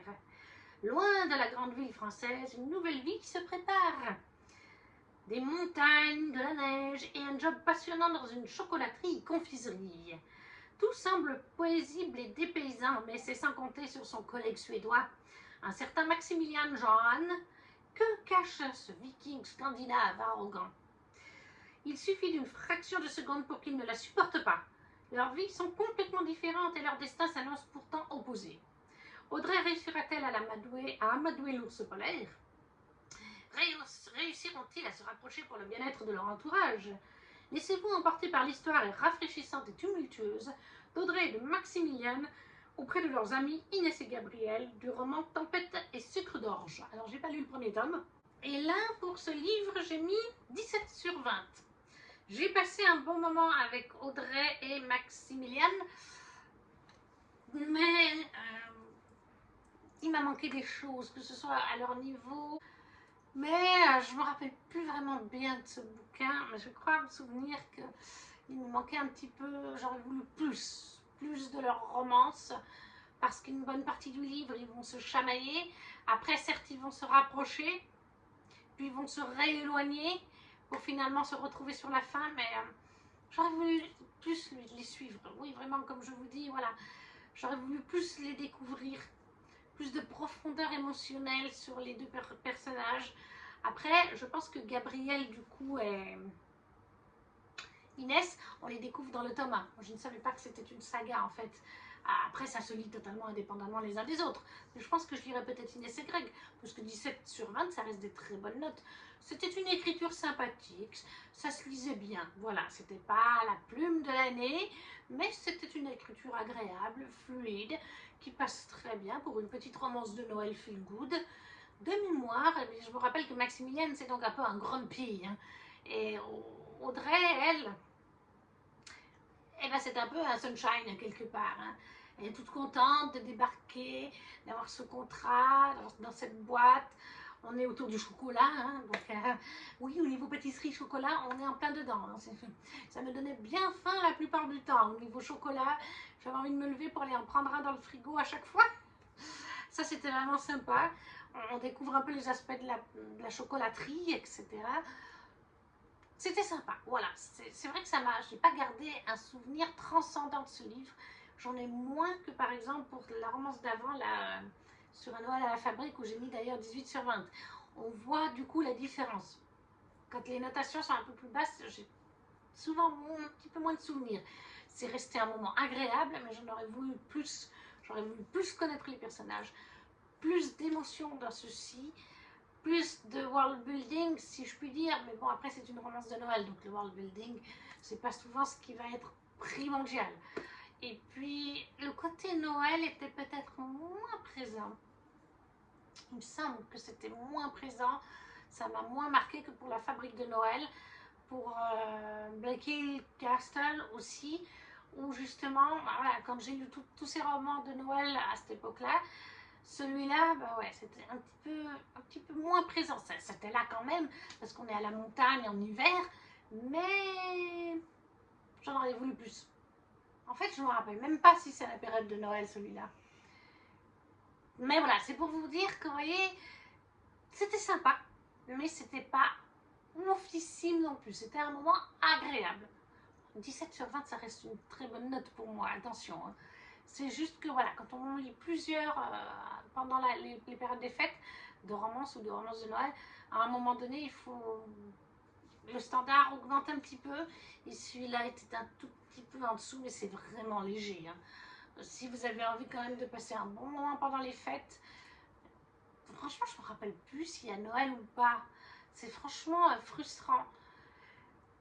Loin de la grande ville française, une nouvelle vie qui se prépare. Des montagnes, de la neige et un job passionnant dans une chocolaterie-confiserie. Tout semble paisible et dépaysant, mais c'est sans compter sur son collègue suédois, un certain Maximilian Johan. Que cache ce viking scandinave arrogant? Il suffit d'une fraction de seconde pour qu'il ne la supporte pas. Leurs vies sont complètement différentes et leur destin s'annonce pourtant opposé. Audrey réussira-t-elle à amadouer l'ours polaire? Réussiront-ils à se rapprocher pour le bien-être de leur entourage? Laissez-vous emporter par l'histoire rafraîchissante et tumultueuse d'Audrey et de Maximilian auprès de leurs amis Inès et Gabriel du roman Tempête et sucre d'orge. Alors j'ai pas lu le premier tome. Et là, pour ce livre, j'ai mis 17/20. J'ai passé un bon moment avec Audrey et Maximilian, mais il m'a manqué des choses, que ce soit à leur niveau. Mais je me rappelle plus vraiment bien de ce bouquin, mais je crois me souvenir qu'il me manquait un petit peu, j'aurais voulu plus de leur romance, parce qu'une bonne partie du livre, ils vont se chamailler. Après, certes, ils vont se rapprocher, puis ils vont se rééloigner pour finalement se retrouver sur la fin, mais j'aurais voulu plus les suivre. Oui, vraiment, comme je vous dis, voilà, j'aurais voulu plus les découvrir, plus de profondeur émotionnelle sur les deux personnages. Après, je pense que Gabriel, du coup, et Inès, on les découvre dans le tome 1. Je ne savais pas que c'était une saga, en fait. Après, ça se lit totalement indépendamment les uns des autres. Mais je pense que je lirais peut-être Inès et Greg, parce que 17/20, ça reste des très bonnes notes. C'était une écriture sympathique, ça se lisait bien. Voilà, c'était pas la plume de l'année, mais c'était une écriture agréable, fluide, qui passe très bien pour une petite romance de Noël feel good. De mémoire, je me rappelle que Maximilienne, c'est donc un peu un grumpy. Hein. Et Audrey, elle, eh ben, c'est un peu un sunshine quelque part. Hein. Elle est toute contente de débarquer, d'avoir ce contrat dans cette boîte. On est autour du chocolat, hein, donc oui, au niveau pâtisserie chocolat, on est en plein dedans. Hein, ça me donnait bien faim la plupart du temps. Au niveau chocolat, j'avais envie de me lever pour aller en prendre un dans le frigo à chaque fois. Ça, c'était vraiment sympa. On découvre un peu les aspects de la chocolaterie, etc. C'était sympa, voilà. C'est vrai que ça m'a, je n'ai pas gardé un souvenir transcendant de ce livre. J'en ai moins que par exemple pour la romance d'avant, sur un Noël à la fabrique, où j'ai mis d'ailleurs 18/20. On voit du coup la différence. Quand les notations sont un peu plus basses, j'ai souvent un petit peu moins de souvenirs. C'est resté un moment agréable, mais j'en aurais voulu plus. J'aurais voulu plus connaître les personnages, plus d'émotions dans ceci, plus de world building, si je puis dire. Mais bon, après, c'est une romance de Noël, donc le world building, c'est pas souvent ce qui va être primordial. Et puis, le côté Noël était peut-être moins présent. Il me semble que c'était moins présent. Ça m'a moins marqué que pour la fabrique de Noël. Pour Bleakhill Castle aussi, où justement, bah voilà, quand j'ai lu tous ces romans de Noël à cette époque-là, celui-là, bah ouais, c'était un petit peu moins présent. C'était là quand même, parce qu'on est à la montagne en hiver, mais j'en aurais voulu plus. En fait, je ne me rappelle même pas si c'est la période de Noël, celui-là. Mais voilà, c'est pour vous dire que, vous voyez, c'était sympa, mais c'était pas oufissime non plus. C'était un moment agréable. 17/20, ça reste une très bonne note pour moi, attention. Hein. C'est juste que voilà, quand on lit plusieurs pendant les périodes des fêtes de romance ou de romance de Noël, à un moment donné, il faut... Le standard augmente un petit peu et celui-là était un tout petit peu en dessous, mais c'est vraiment léger. Hein. Si vous avez envie quand même de passer un bon moment pendant les fêtes, franchement, je me rappelle plus s'il y a Noël ou pas. C'est franchement frustrant.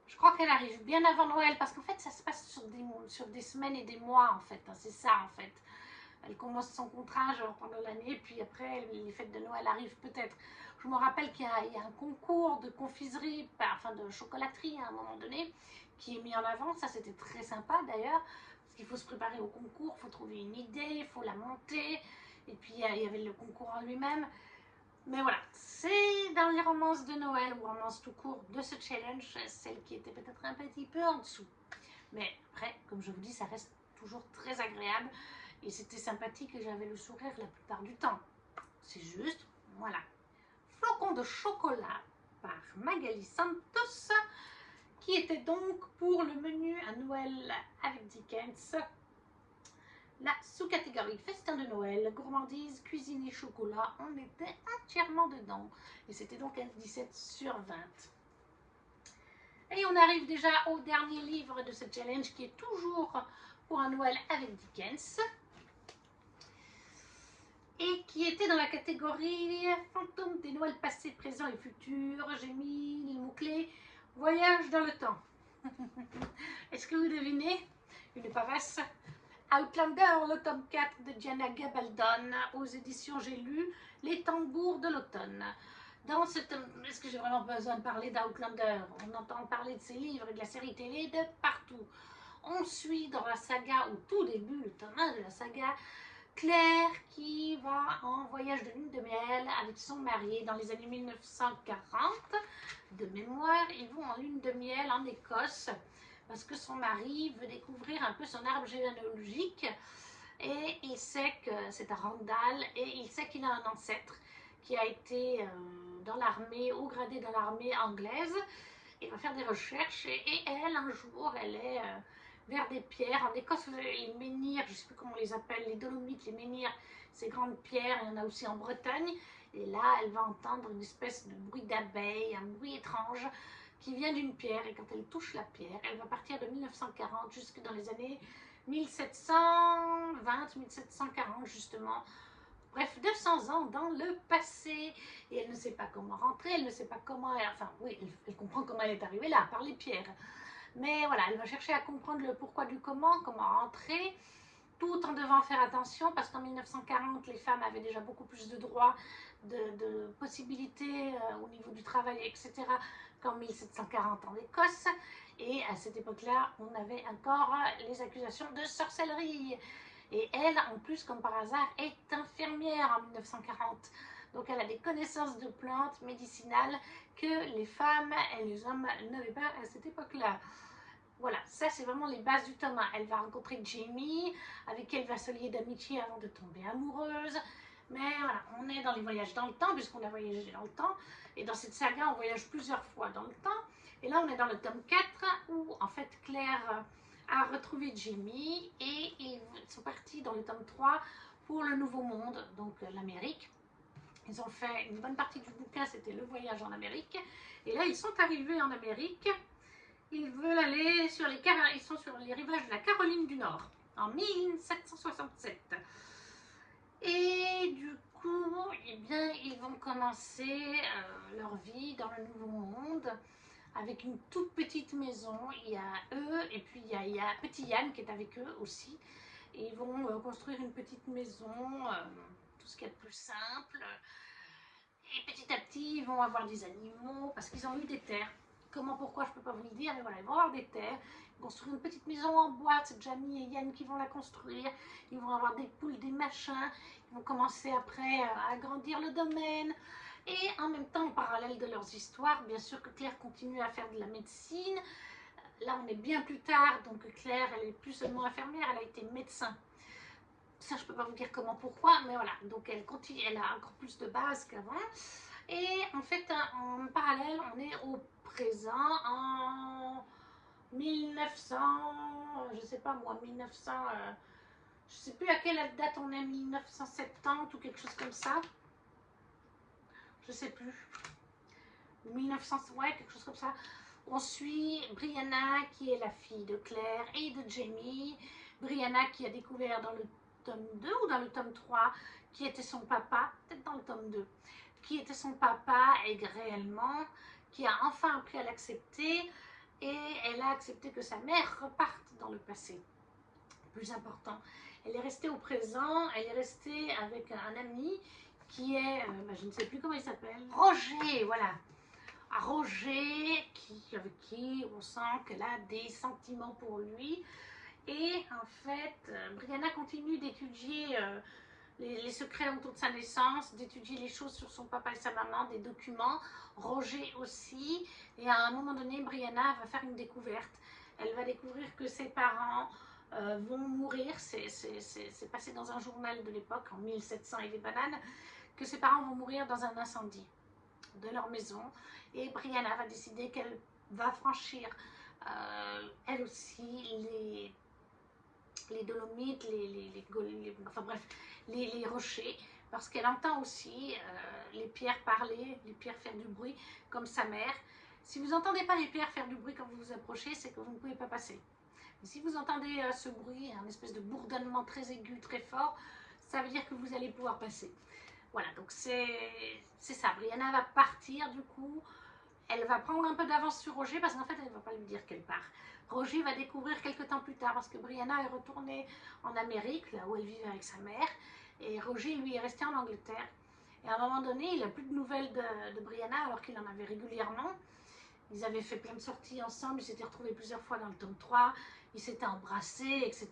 Je crois qu'elle arrive bien avant Noël parce qu'en fait, ça se passe sur des semaines et des mois en fait. Hein. C'est ça en fait. Elle commence son contrat genre pendant l'année, puis après les fêtes de Noël arrivent peut-être. Je me rappelle qu'il y a un concours de confiserie, enfin de chocolaterie à un moment donné, qui est mis en avant. Ça, c'était très sympa d'ailleurs, parce qu'il faut se préparer au concours, il faut trouver une idée, il faut la monter. Et puis il y avait le concours en lui-même. Mais voilà, c'est dans les romances de Noël ou romances tout court de ce challenge, celle qui était peut-être un petit peu en dessous. Mais après, comme je vous dis, ça reste toujours très agréable. Et c'était sympathique et j'avais le sourire la plupart du temps. C'est juste, voilà. Flocon de chocolat par Magali Santos, qui était donc pour le menu à Noël avec Dickens. La sous-catégorie festin de Noël, gourmandise, cuisine et chocolat, on était entièrement dedans. Et c'était donc un 17 sur 20. Et on arrive déjà au dernier livre de ce challenge qui est toujours pour un Noël avec Dickens. Et qui était dans la catégorie fantômes des Noëls passés, présents et futurs. J'ai mis les mots-clés voyage dans le temps. Est-ce que vous devinez? Une pavasse. Outlander, le tome 4 de Diana Gabaldon, aux éditions J'ai lu Les tambours de l'automne. Dans ce tome, est-ce que j'ai vraiment besoin de parler d'Outlander? On entend parler de ses livres et de la série télé de partout. On suit dans la saga, au tout début, le tome 1 de la saga, Claire qui va en voyage de lune de miel avec son mari dans les années 1940. De mémoire, ils vont en lune de miel en Écosse parce que son mari veut découvrir un peu son arbre généalogique et il sait que c'est à Randall et il sait qu'il a un ancêtre qui a été dans l'armée, haut gradé dans l'armée anglaise. Il va faire des recherches et elle, un jour, elle est vers des pierres. En Écosse, les menhirs, je ne sais plus comment on les appelle, les dolomites, les menhirs, ces grandes pierres, il y en a aussi en Bretagne. Et là, elle va entendre une espèce de bruit d'abeille, un bruit étrange qui vient d'une pierre. Et quand elle touche la pierre, elle va partir de 1940 jusque dans les années 1720-1740 justement. Bref, 200 ans dans le passé. Et elle ne sait pas comment rentrer, elle ne sait pas comment... Enfin, oui, elle comprend comment elle est arrivée là, par les pierres. Mais voilà, elle va chercher à comprendre le pourquoi du comment rentrer, tout en devant faire attention, parce qu'en 1940, les femmes avaient déjà beaucoup plus de droits, de possibilités au niveau du travail, etc., qu'en 1740 en Écosse. Et à cette époque-là, on avait encore les accusations de sorcellerie. Et elle, en plus, comme par hasard, est infirmière en 1940. Donc elle a des connaissances de plantes médicinales que les femmes et les hommes n'avaient pas à cette époque-là. Voilà, ça c'est vraiment les bases du tome 1. Elle va rencontrer Jamie, avec qui elle va se lier d'amitié avant de tomber amoureuse. Mais voilà, on est dans les voyages dans le temps, puisqu'on a voyagé dans le temps. Et dans cette saga, on voyage plusieurs fois dans le temps. Et là, on est dans le tome 4, où en fait Claire a retrouvé Jamie. Et ils sont partis dans le tome 3 pour le Nouveau Monde, donc l'Amérique. Ils ont fait une bonne partie du bouquin, c'était le voyage en Amérique. Et là, ils sont arrivés en Amérique. Ils veulent aller sur les ils sont sur les rivages de la Caroline du Nord en 1767. Et du coup, eh bien, ils vont commencer leur vie dans le Nouveau Monde avec une toute petite maison. Il y a eux et puis il y a petit Yann qui est avec eux aussi. Et ils vont construire une petite maison, tout ce qu'il y a de plus simple. Et petit à petit, ils vont avoir des animaux parce qu'ils ont eu des terres. Comment, pourquoi, je ne peux pas vous le dire, mais voilà, ils vont avoir des terres, ils vont construire une petite maison en bois, c'est Jamie et Yann qui vont la construire, ils vont avoir des poules, des machins, ils vont commencer après à agrandir le domaine, et en même temps, en parallèle de leurs histoires, bien sûr que Claire continue à faire de la médecine. Là, on est bien plus tard, donc Claire, elle est plus seulement infirmière, elle a été médecin. Ça, je ne peux pas vous dire comment, pourquoi, mais voilà, donc elle continue, elle a encore plus de base qu'avant. Et en fait, en parallèle, on est au présent, en 1900, je sais pas moi, 1900, Je ne sais plus à quelle date on est, 1970 ou quelque chose comme ça. Je ne sais plus. 1900, ouais, quelque chose comme ça. On suit Brianna qui est la fille de Claire et de Jamie. Brianna qui a découvert dans le tome 2 ou dans le tome 3 qui était son papa, peut-être dans le tome 2, qui était son papa et réellement, qui a enfin appris à l'accepter et elle a accepté que sa mère reparte dans le passé. Plus important, elle est restée au présent, elle est restée avec un ami qui est, je ne sais plus comment il s'appelle, Roger, voilà. Roger, avec qui on sent qu'elle a des sentiments pour lui. Et en fait, Brianna continue d'étudier les secrets autour de sa naissance, d'étudier les choses sur son papa et sa maman, des documents, Roger aussi. Et à un moment donné, Brianna va faire une découverte. Elle va découvrir que ses parents vont mourir. C'est passé dans un journal de l'époque, en 1700 et des bananes, que ses parents vont mourir dans un incendie de leur maison. Et Brianna va décider qu'elle va franchir elle aussi les dolomites, enfin bref, les rochers, parce qu'elle entend aussi les pierres parler, les pierres faire du bruit, comme sa mère. Si vous n'entendez pas les pierres faire du bruit quand vous vous approchez, c'est que vous ne pouvez pas passer. Et si vous entendez ce bruit, un espèce de bourdonnement très aigu, très fort, ça veut dire que vous allez pouvoir passer. Voilà, donc c'est ça. Brianna va partir du coup. Elle va prendre un peu d'avance sur Roger parce qu'en fait, elle ne va pas lui dire qu'elle part. Roger va découvrir quelques temps plus tard parce que Brianna est retournée en Amérique, là où elle vivait avec sa mère. Et Roger, lui, est resté en Angleterre. Et à un moment donné, il n'a plus de nouvelles de Brianna alors qu'il en avait régulièrement. Ils avaient fait plein de sorties ensemble, ils s'étaient retrouvés plusieurs fois dans le tome 3, ils s'étaient embrassés, etc.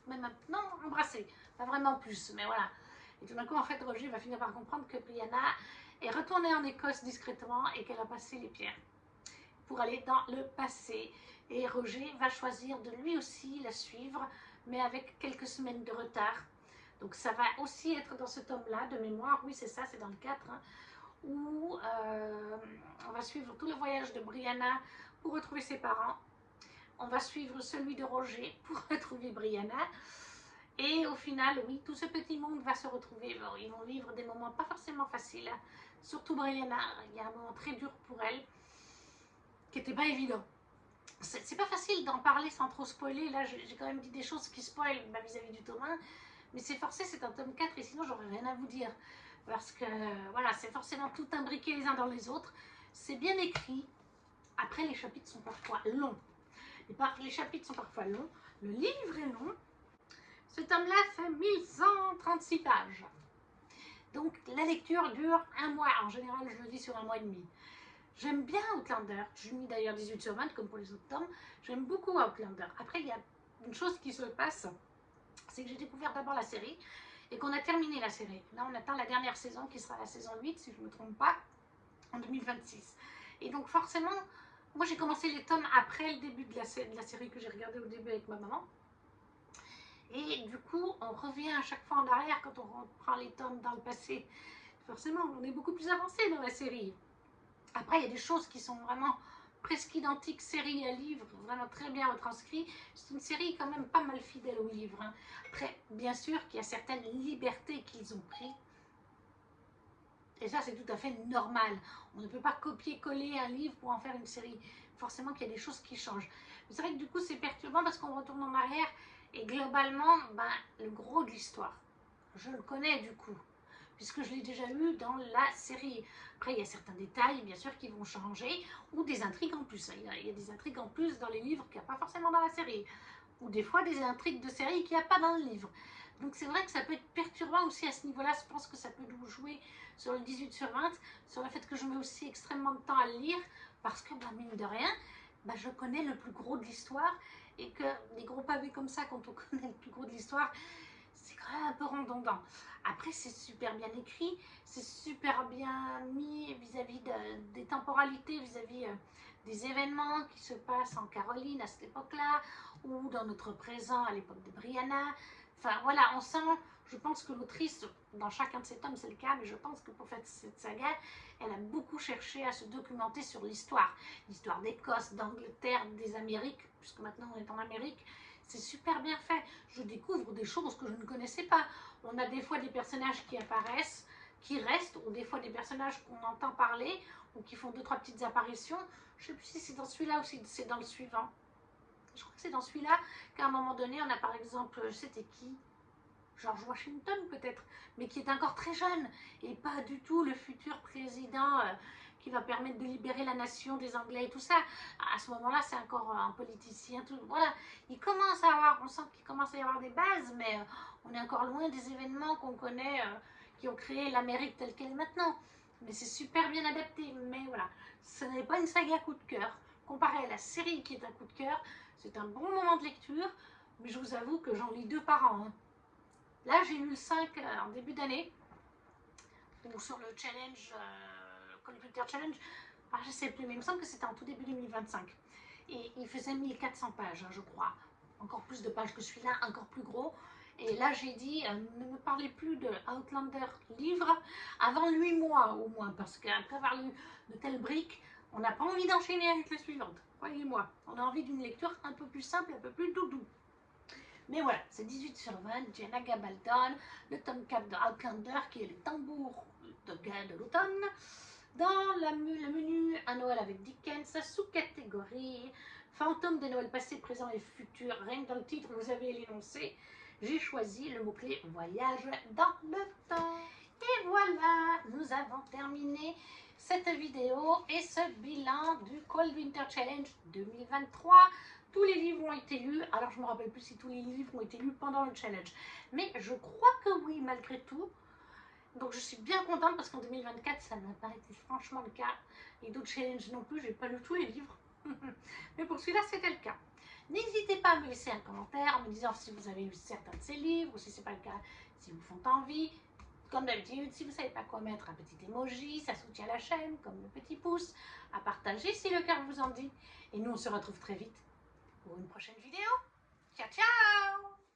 Même non, embrassés, pas vraiment plus, mais voilà. Et tout d'un coup, en fait, Roger va finir par comprendre que Brianna est retournée en Écosse discrètement et qu'elle a passé les pierres pour aller dans le passé. Et Roger va choisir de lui aussi la suivre, mais avec quelques semaines de retard. Donc ça va aussi être dans ce tome-là, de mémoire, oui c'est ça, c'est dans le 4, hein, où on va suivre tout le voyage de Brianna pour retrouver ses parents. On va suivre celui de Roger pour retrouver Brianna. Et au final, oui, tout ce petit monde va se retrouver. Bon, ils vont vivre des moments pas forcément faciles. Surtout Brianna, il y a un moment très dur pour elle, qui n'était pas évident. C'est pas facile d'en parler sans trop spoiler. Là, j'ai quand même dit des choses qui spoilent vis-à-vis du tome 1. Mais c'est forcé, c'est un tome 4 et sinon, j'aurais rien à vous dire. Parce que, voilà, c'est forcément tout imbriqué les uns dans les autres. C'est bien écrit. Après, les chapitres sont parfois longs. Les chapitres sont parfois longs. Le livre est long. Ce tome-là fait 1136 pages. Donc la lecture dure un mois. En général, je le dis sur un mois et demi. J'aime bien Outlander. Je mis d'ailleurs 18 sur 20 comme pour les autres tomes. J'aime beaucoup Outlander. Après, il y a une chose qui se passe. C'est que j'ai découvert d'abord la série et qu'on a terminé la série. Là, on attend la dernière saison qui sera la saison 8, si je ne me trompe pas, en 2026. Et donc forcément, moi j'ai commencé les tomes après le début de la série que j'ai regardée au début avec ma maman. Et du coup, on revient à chaque fois en arrière quand on reprend les tomes dans le passé. Forcément, on est beaucoup plus avancé dans la série. Après, il y a des choses qui sont vraiment presque identiques, série à livre, vraiment très bien retranscrit. C'est une série quand même pas mal fidèle au livre. Hein. Après, bien sûr qu'il y a certaines libertés qu'ils ont prises. Et ça, c'est tout à fait normal. On ne peut pas copier-coller un livre pour en faire une série. Forcément qu'il y a des choses qui changent. Mais c'est vrai que du coup, c'est perturbant parce qu'on retourne en arrière et globalement, le gros de l'histoire, je le connais du coup, puisque je l'ai déjà eu dans la série. Après, il y a certains détails, bien sûr, qui vont changer, ou des intrigues en plus. Il y a des intrigues en plus dans les livres qu'il n'y a pas forcément dans la série. Ou des fois, des intrigues de série qu'il n'y a pas dans le livre. Donc c'est vrai que ça peut être perturbant aussi à ce niveau-là. Je pense que ça peut nous jouer sur le 18 sur 20, sur le fait que je mets aussi extrêmement de temps à le lire, parce que, mine de rien, je connais le plus gros de l'histoire, et que des gros pavés comme ça, quand on connaît le plus gros de l'histoire, c'est quand même un peu redondant. Après, c'est super bien écrit, c'est super bien mis vis-à-vis des temporalités, vis-à-vis des événements qui se passent en Caroline à cette époque-là, ou dans notre présent à l'époque de Brianna. Enfin voilà, on sent, je pense que l'autrice, dans chacun de ces tomes c'est le cas, mais je pense que pour faire cette saga, elle a beaucoup cherché à se documenter sur l'histoire. L'histoire d'Écosse, d'Angleterre, des Amériques, puisque maintenant on est en Amérique. C'est super bien fait. Je découvre des choses que je ne connaissais pas. On a des fois des personnages qui apparaissent, qui restent, ou des fois des personnages qu'on entend parler, ou qui font 2-3 petites apparitions. Je ne sais plus si c'est dans celui-là ou si c'est dans le suivant. Je crois que c'est dans celui-là qu'à un moment donné, on a par exemple, c'était qui? George Washington peut-être, mais qui est encore très jeune et pas du tout le futur président qui va permettre de libérer la nation des Anglais et tout ça. À ce moment-là, c'est encore un politicien. Tout, voilà, il commence à avoir, on sent qu'il commence à y avoir des bases, mais on est encore loin des événements qu'on connaît, qui ont créé l'Amérique telle qu'elle est maintenant. Mais c'est super bien adapté. Mais voilà, ce n'est pas une saga coup de cœur. Comparé à la série qui est un coup de cœur, c'est un bon moment de lecture, mais je vous avoue que j'en lis 2 par an. Hein. Là, j'ai lu le 5 en début d'année, ou sur le challenge, Computer Challenge, je ne sais plus, mais il me semble que c'était en tout début 2025. Et il faisait 1400 pages, je crois. Encore plus de pages que celui-là, encore plus gros. Et là, j'ai dit, ne me parlez plus de Outlander livre avant 8 mois au moins, parce qu'après avoir lu de telles briques, on n'a pas envie d'enchaîner avec les suivantes. Croyez-moi, on a envie d'une lecture un peu plus simple, un peu plus doudou. Mais voilà, c'est 18 sur 20, Jenna Gabaldon, le tome 4 de Outlander, qui est le tambour de l'automne. Dans le menu, un Noël avec Dickens, sous-catégorie, fantômes des Noëls passés, présents et futurs. Rien que dans le titre, vous avez l'énoncé. J'ai choisi le mot-clé voyage dans le temps. Et voilà, nous avons terminé cette vidéo et ce bilan du Cold Winter Challenge 2023. Tous les livres ont été lus. Alors, je ne me rappelle plus si tous les livres ont été lus pendant le challenge. Mais je crois que oui, malgré tout. Donc, je suis bien contente parce qu'en 2024, ça n'a pas été franchement le cas. Et d'autres challenges non plus, j'ai pas lu tous les livres. Mais pour celui-là, c'était le cas. N'hésitez pas à me laisser un commentaire en me disant si vous avez lu certains de ces livres ou si ce n'est pas le cas, si vous font envie. Comme d'habitude, si vous ne savez pas quoi mettre, un petit emoji, ça soutient la chaîne, comme le petit pouce, à partager si le cœur vous en dit. Et nous, on se retrouve très vite pour une prochaine vidéo. Ciao, ciao!